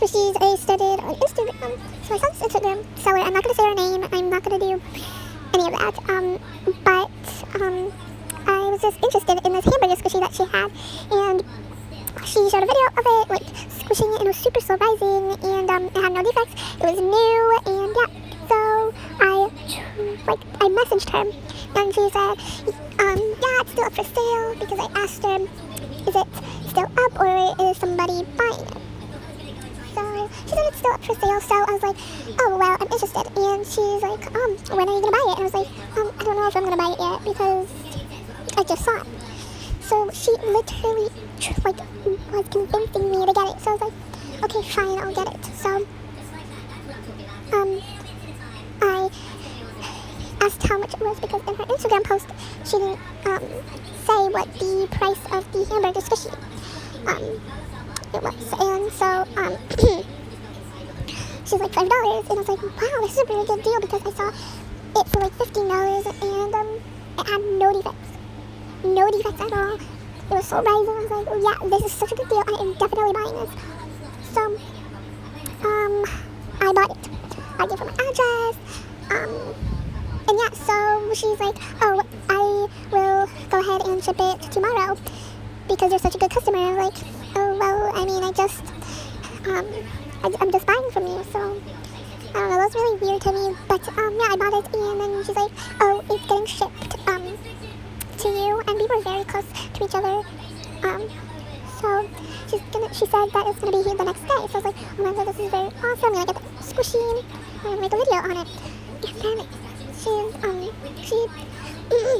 squishies I started on Instagram. So my son's Instagram seller. I'm not going to say her name. I'm not going to do any of that. But I was just interested in this hamburger squishy that she had, and she showed a video of it, like squishing it, and it was super slow rising, and it had no defects. It was new, and yeah. So I messaged her, and she said, yeah, it's still up for sale, because I asked her, is it still up or is somebody buying it? So she said it's still up for sale. So I was like, oh well, I'm interested. And she's like, when are you gonna buy it? And I was like, I don't know if I'm gonna buy it yet because I just saw it. So she literally was convincing me to get it. So I was like, okay, fine, I'll get it. So I asked how much it was because in her Instagram post she didn't say what the price of the hamburger squishy it was. And so she's like $5, and I was like, wow, this is a really good deal because I saw it for like $15, and it had no defects at all. It was so rising. I was like, oh yeah, this is such a good deal. I am definitely buying this. So I bought it. I gave her my address, and yeah, so she's like, oh, I will go ahead and ship it tomorrow because you're such a good customer. I was like, oh well, I mean, I'm just buying from you, so I don't know, that was really weird to me, but yeah, I bought it, and then she's like, oh, it's getting shipped to you, and we were very close to each other, so she said that it's gonna be here the next day. So I was like, oh my god, this is very awesome. I'm gonna get the squishy, I'm gonna make a video on it. And then she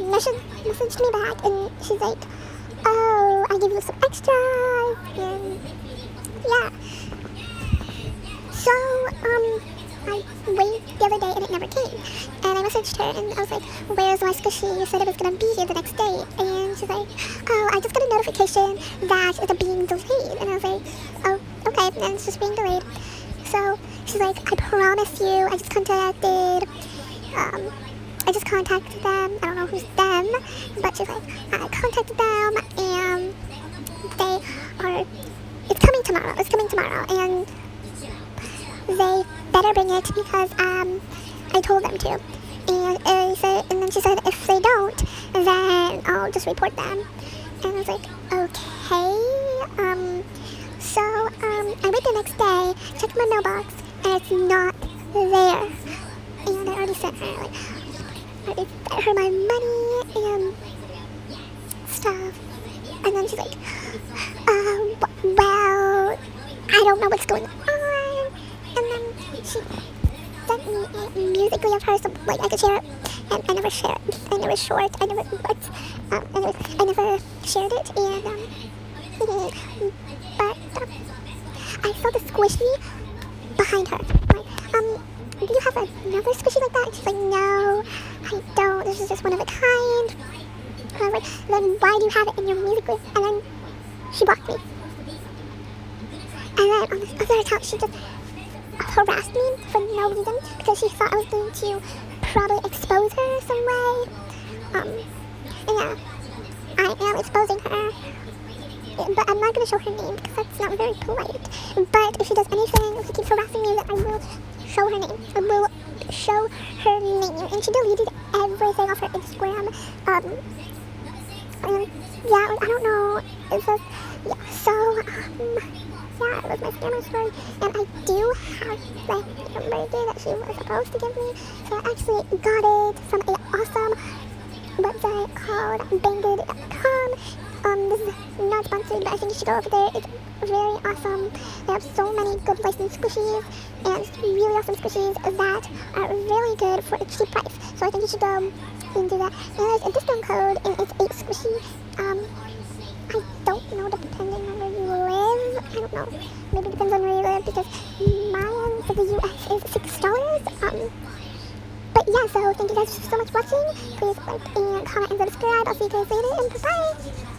messaged me back, and she's like, oh, I give you some extras, and yeah. So I waited the other day and it never came, and I messaged her and I was like, where's my squishy? You said it was gonna be here the next day. And she's like, oh, I just got a notification that it's being delayed. And I was like, oh, okay, and it's just being delayed. So she's like, I promise you, I just contacted them. I don't know who's them, but she's like, I contacted them, and it's coming tomorrow, and they better bring it because I told them to. And then she said, if they don't, then I'll just report them. And I was like, okay. So I went the next day, checked my mailbox, and it's not there. And I already sent her my money and stuff. And then she's like, well, I don't know what's going on. And then she sent me a musically of hers, so like I could share it, and I never share it. I never short it. I never shared it, and but I saw the squishy behind her. Like, do you have another squishy like that? And she's like, no, I don't. This is just one of a kind. And I was like, then why do you have it in your musically? And then she blocked me. And then on this other account, she just harassed me for no reason because she thought I was going to probably expose her some way. And yeah, I am exposing her, but I'm not going to show her name because that's not very polite. But if she does anything, if she keeps harassing me, then I will show her name. I will show her name. And she deleted everything off her Instagram. And yeah, I don't know. It's just, yeah, so yeah, it was my scammer story, and I do have the hamburger that she was supposed to give me, so I actually got it from an awesome website called Banggood.com. This is not sponsored, but I think you should go over there. It's very awesome. They have so many good licensed squishies, and really awesome squishies that are really good for a cheap price, so I think you should go and do that. And there's a discount code, and it's 8 squishy. I don't know, depending on where you live. I don't know. Maybe it depends on where you live because mine for the US is $6. But yeah, so thank you guys so much for watching. Please like and comment and subscribe. I'll see you guys later, and bye-bye.